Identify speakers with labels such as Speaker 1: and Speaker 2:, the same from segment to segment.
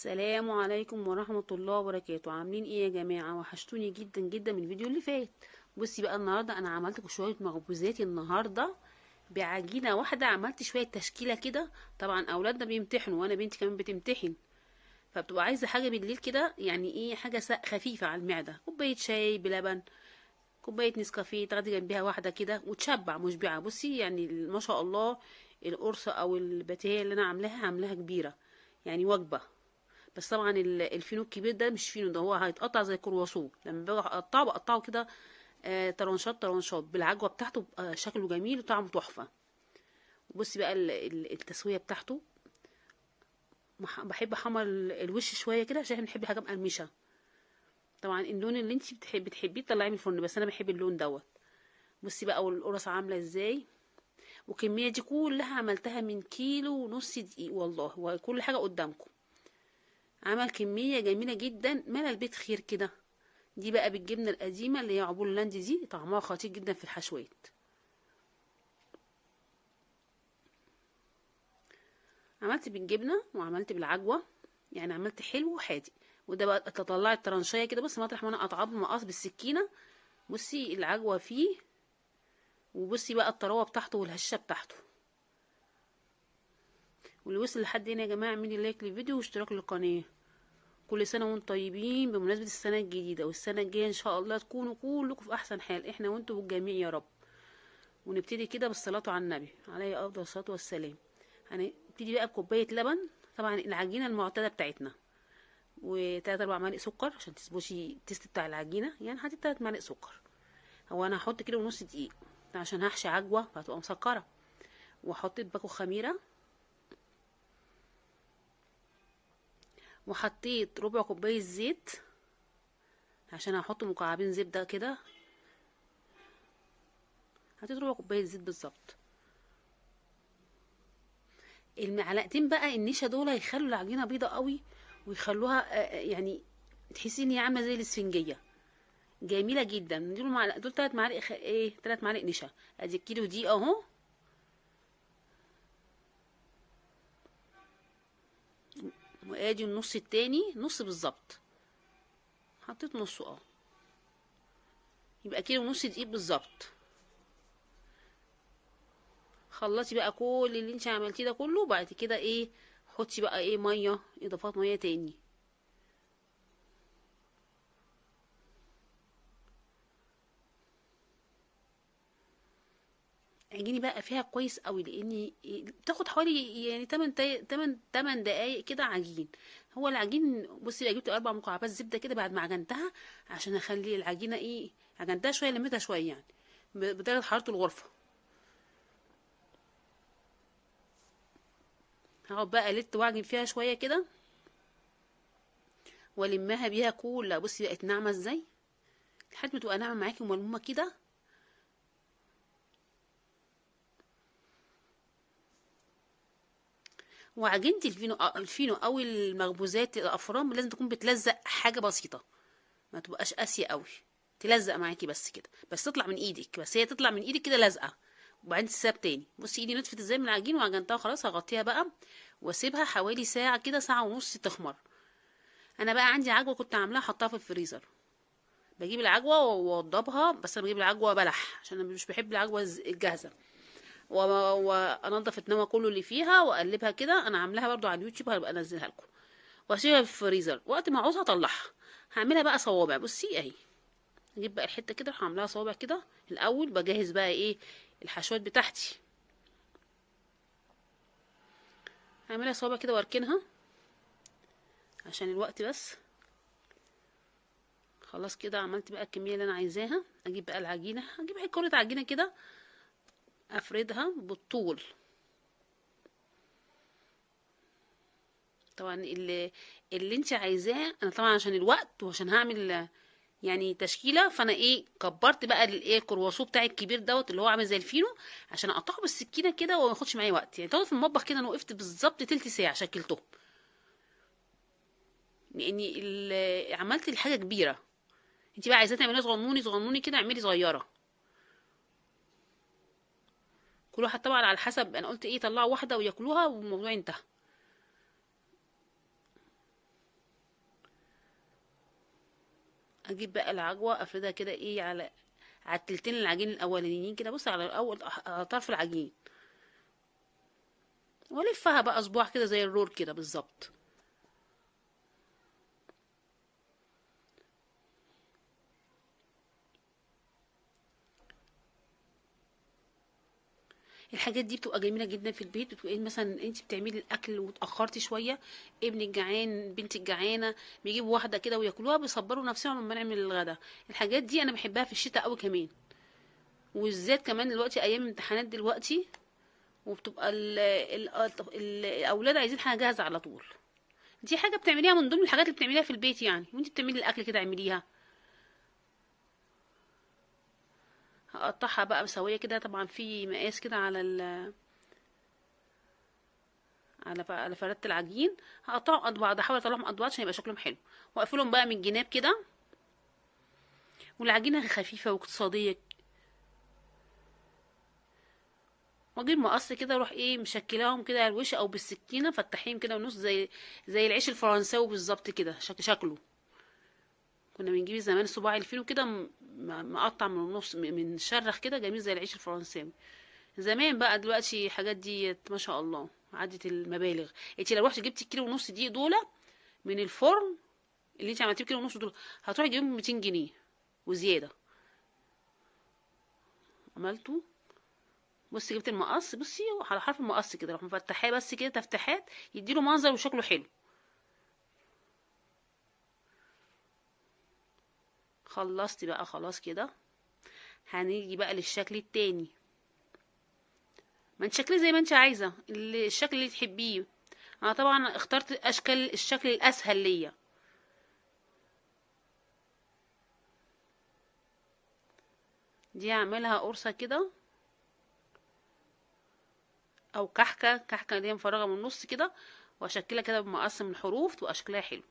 Speaker 1: السلام عليكم ورحمة الله وبركاته. عاملين ايه يا جماعة؟ وحشتوني جدا جدا من الفيديو اللي فات. بصي بقى، النهاردة انا عملت لكم شوية مخبوزات النهاردة بعجينة واحدة. عملت شوية تشكيلة كده. طبعا اولادنا بيمتحنوا وانا بنتي كمان بتمتحن، فبتبقى عايزة حاجة بالليل كده، يعني ايه، حاجة خفيفة على المعدة. كوباية شاي بلبن، كوباية نسكافيه، تاخدي جنبها واحدة كده وتشبع مشبعة. بصي يعني ما شاء الله، القرصة او الباتيه اللي انا عاملاها كبيرة، يعني وجبة. بس طبعا الفينو الكبير ده مش فينو، ده هو هيتقطع زي الكرواسون. لما باجي اقطعه بقطعه كده طرنشات طرنشات بالعجوه بتاعته، بيبقى شكله جميل وطعمه تحفه. بصي بقى التسويه بتاعته. بحب احمر الوش شويه كده عشان احنا بنحب حاجه مقرمشه. طبعا اللون اللي انت بتحبيه تطلعيه من الفرن، بس انا بحب اللون دوت. بصي بقى والقرص عامله ازاي. والكميه دي كلها عملتها من كيلو ونص دقيق والله، وكل حاجه قدامكم. عمل كميه جميله جدا، ملا البيت خير كده. دي بقى بالجبنه القديمه اللي هي عبور لاند، دي طعمها خطير جدا في الحشوات. عملت بالجبنه وعملت بالعجوه، يعني عملت حلو وحادق. وده بقى تطلعي الترنشيه كده، بس مطرح ما انا اقطعها بمقص بالسكينه. بصي العجوه فيه، وبصي بقى الطراوه بتاعته والهشه بتاعته. واللي وصل لحد هنا يا جماعه، اعملي لايك للفيديو واشتراك للقناه. كل سنه وانتم طيبين بمناسبه السنه الجديده، والسنه الجايه ان شاء الله تكونوا كلكم في احسن حال، احنا وانتم والجميع يا رب. ونبتدي كده بالصلاة على النبي عليه أفضل الصلاة والسلام. هنبتدي بقى بكوباية لبن، طبعا العجينة المعتادة بتاعتنا، وتلات أربع معالق سكر عشان تظبطي التيست بتاع العجينة. يعني هحط 3 معالق سكر. هو أنا هحط كيلو ونص دقيق عشان هحشي عجوة فهتبقى مسكرة. وحطيت باكو خميرة، وحطيت ربع كوباية زيت عشان هحط مكعبين زبدة كده. حطيت ربع كوباية زيت بالظبط. المعلقتين بقى النشا دول هيخلوا العجينة بيضة قوي، ويخلوها يعني تحسي ان هي عامله زي الاسفنجيه، جميله جدا. دول 3 معالق ايه، 3 معالق نشا. ادي الكيلو دي اهو. وادي النص التاني، نص بالظبط. حطيت نصه اه. يبقى كيلو ونص دقيق بالظبط. خلصي بقى كل اللي انت عملتيه ده كله، وبعد كده ايه، حطي بقى ايه ميه، اضافات ميه تاني. عجيني بقى فيها كويس قوي، لان بتاخد حوالي يعني 8 دقايق كده عجين. هو العجين، بصي بقى جبت 4 مكعبات زبده كده بعد ما عجنتها، عشان اخلي العجينه ايه، عجنتها شويه لميتها شويه يعني، بدرجه حراره الغرفه. هقعد بقى الت واعجن فيها شويه كده، والمها بيها كلها. بصي بقت ناعمه ازاي، لحد ما تبقى ناعمه معاكي وملمومه كده. وعجينه الفينو او المخبوزات الافران لازم تكون بتلزق حاجه بسيطه، ما تبقاش قاسيه قوي. تلزق معاكي بس كده، بس تطلع من ايدك، بس هي تطلع من ايدك كده لازقه. وبعدين تسيبها تاني. بصي ايدي نطفت ازاي من العجين وعجنتها خلاص. هغطيها بقى واسيبها حوالي ساعه كده، ساعه ونص تخمر. انا بقى عندي عجوه كنت عاملاها حطها في الفريزر. بجيب العجوه واوضبها، بس انا بجيب العجوه بلح عشان انا مش بحب العجوه الجاهزه. وانضف النوى كله اللي فيها واقلبها كده. انا عاملاها برضو على اليوتيوب، هبقى انزلها لكم. واسيبها في الفريزر، وقت ما اعوزها اطلعها. هعملها بقى صوابع. بصي اهي، اجيب بقى الحته كده هعملها صوابع كده. الاول بجهز بقى ايه، الحشوات بتاعتي. هعملها صوابع كده واركنها عشان الوقت بس. خلاص كده عملت بقى الكميه اللي انا عايزاها. اجيب بقى العجينه، هجيب كره عجينه كده، افردها بالطول. طبعا اللي انت عايزاه. انا طبعا عشان الوقت وعشان هعمل يعني تشكيله، فانا ايه كبرت بقى الايه الكرواسو بتاعي الكبير دوت اللي هو عامل زي الفينو، عشان اقطعه بالسكينه كده وما ياخدش معايا وقت. يعني تقعد في المطبخ كده، انا وقفت بالظبط تلت ساعه شكلته، لاني عملت الحاجه كبيره. انت بقى عايزاه تعمليها صغنوني صغنوني كده، اعملي صغيره. كل واحد طبعا على حسب، انا قلت ايه، طلعوا واحده وياكلوها والموضوع انتهى. اجيب بقى العجوه افردها كده ايه على التلتين العجين الاولانيين كده، بص على اول على طرف العجين، والفها بقى صباع كده زي الرول كده بالظبط. الحاجات دي بتبقى جميله جدا في البيت. بتبقى إيه مثلا انت بتعملي الاكل واتاخرتي شويه، ابنك جعان، بنتك جعانه، بيجيبوا واحده كده وياكلوها، بيصبروا نفسهم لما نعمل الغدا. الحاجات دي انا بحبها في الشتاء قوي كمان، والزيت كمان دلوقتي ايام الامتحانات دلوقتي، وبتبقى الاولاد عايزين حاجه جاهزه على طول. دي حاجه بتعمليها من ضمن الحاجات اللي بتعمليها في البيت يعني، وانت بتعملي الاكل كده اعمليها. هقطعها بقى مسويه كده، طبعا في مقاس كده على فردة العجين. هقطعهم قد بعض، احاول اطلعهم قد بعض عشان يبقى شكلهم حلو، واقفلهم بقى من الجناب كده. والعجينه خفيفه واقتصاديه. واجيب مقص كده واروح ايه مشكلاهم كده على الوش او بالسكينه، فتحيهم كده ونص زي العيش الفرنساوي بالظبط كده شكله. كنا بنجيب زمان صباع الفينو كده مقطع من النص، من شرخ كده جميل زي العيش الفرنساوي زمان. بقى دلوقتي الحاجات دي ما شاء الله عدت المبالغ. انت لو رحتي جبتي كيلو ونص دقيق دول من الفرن، اللي انت عملتيه بكيلو ونص دول، هتروحي تجيبيهم ب 200 جنيه وزياده. عملته. بصي جبت المقص، بصي على حرف المقص كده، روح مفتحاه بس كده تفتحات، يديله منظر وشكله حلو. خلصتي بقى خلاص كده. هنيجي بقى للشكل التاني. ما انت شكلي زي ما انت عايزه، الشكل اللي تحبيه. انا طبعا اخترت الشكل الاسهل ليا. دي هعملها قرصه كده، او كحكه اللي هي مفرغه من النص كده، واشكلها كده بمقص من الحروف، تبقى شكلها حلو.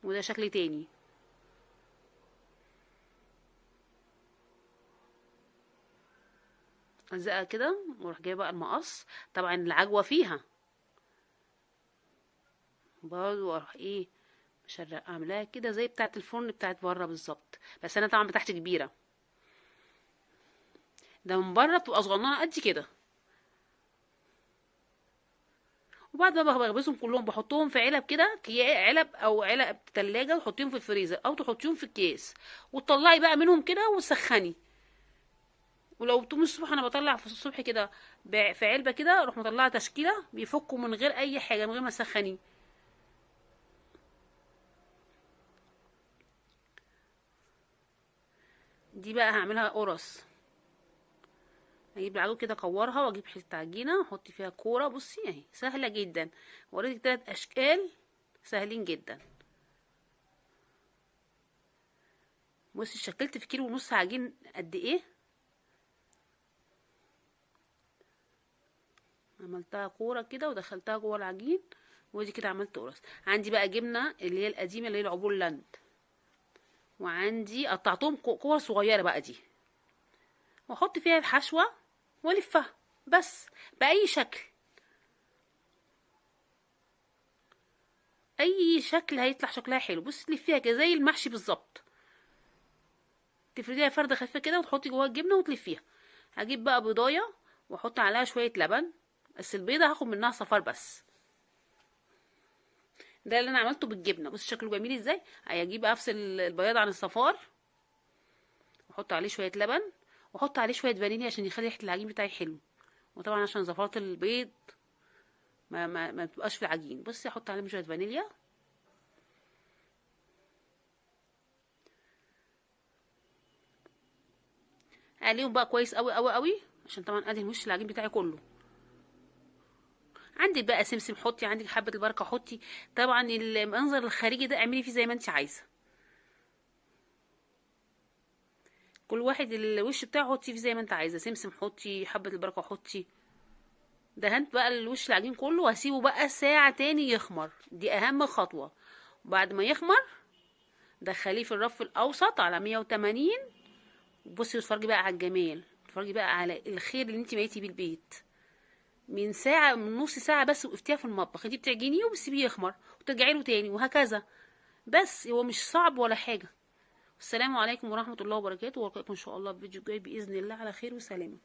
Speaker 1: وده شكل تاني. الزقها كده واروح جايبه بقى المقص، طبعا العجوه فيها برضه، واروح ايه مشرق عاملاها كده زي بتاعه الفرن بتاعه بره بالظبط، بس انا طبعا بتاعتي كبيره. ده من بره بتبقى صغننه قد كده. وبعد ما بخبزهم كلهم بحطهم في علب كده، علب او علب تلاجة، وتحطيهم في الفريزر او تحطيهم في الكيس، وتطلعي بقى منهم كده وتسخني. ولو طول الصبح انا بطلع في الصبح كده في علبه كده، اروح مطلعه تشكيله بيفكوا من غير اي حاجه، من غير ما تسخني. دي بقى هعملها قرص. اجيب العجوه كده اكورها، واجيب حته عجينه احط فيها كوره، بصي اهي سهله جدا. وريتك 3 اشكال سهلين جدا. بصي شكلت في كيلو ونص عجين قد ايه. عملتها كوره كده ودخلتها جوه العجين، ودي كده عملت قرص. عندي بقى جبنه اللي هي القديمه اللي هي العبور لاند، وعندي قطعتهم كور صغيره بقى دي، واحط فيها الحشوه والفها بس باي شكل. اي شكل هيطلع شكلها حلو. بصي تلفيها كده زي المحشي بالظبط، تفرديها فرده خفيفه كده وتحطي جواها الجبنه وتلفيها. هجيب بقى بيضايه واحط عليها شويه لبن، بس البيضه هاخد منها صفار بس. ده اللي انا عملته بالجبنه، بص شكله جميل ازاي. هجيب افصل البياض عن الصفار، واحط عليه شويه لبن، واحط عليه شويه فانيليا عشان يخلي ريحه العجين بتاعي حلو. وطبعا عشان زفاره البيض ما تبقاش في العجين. بصي احط عليهم شويه فانيليا. اقليهم بقى كويس قوي قوي قوي، عشان طبعا ادهن وش العجين بتاعي كله. عندك بقى سمسم حطي، عندك حبه البركه حطي. طبعا المنظر الخارجي ده اعملي فيه زي ما انت عايزه. كل واحد الوش بتاعه حطي فيه زي ما انت عايزه، سمسم حطي، حبه البركه حطي. دهنت بقى الوش العجين كله، وهسيبه بقى ساعه تاني يخمر، دي اهم خطوه. بعد ما يخمر دخليه في الرف الاوسط على 180. بصي واتفرجي بقى على الجمال، اتفرجي بقى على الخير اللي انت بقيتي بيه البيت. من ساعه، من نص ساعه بس وقفتيها في المطبخ انت بتعجنيه وبتسيبيه يخمر، وترجعي له تاني، وهكذا. بس هو مش صعب ولا حاجه. السلام عليكم ورحمه الله وبركاته، والقاكم ان شاء الله في فيديو جاي باذن الله على خير وسلامه.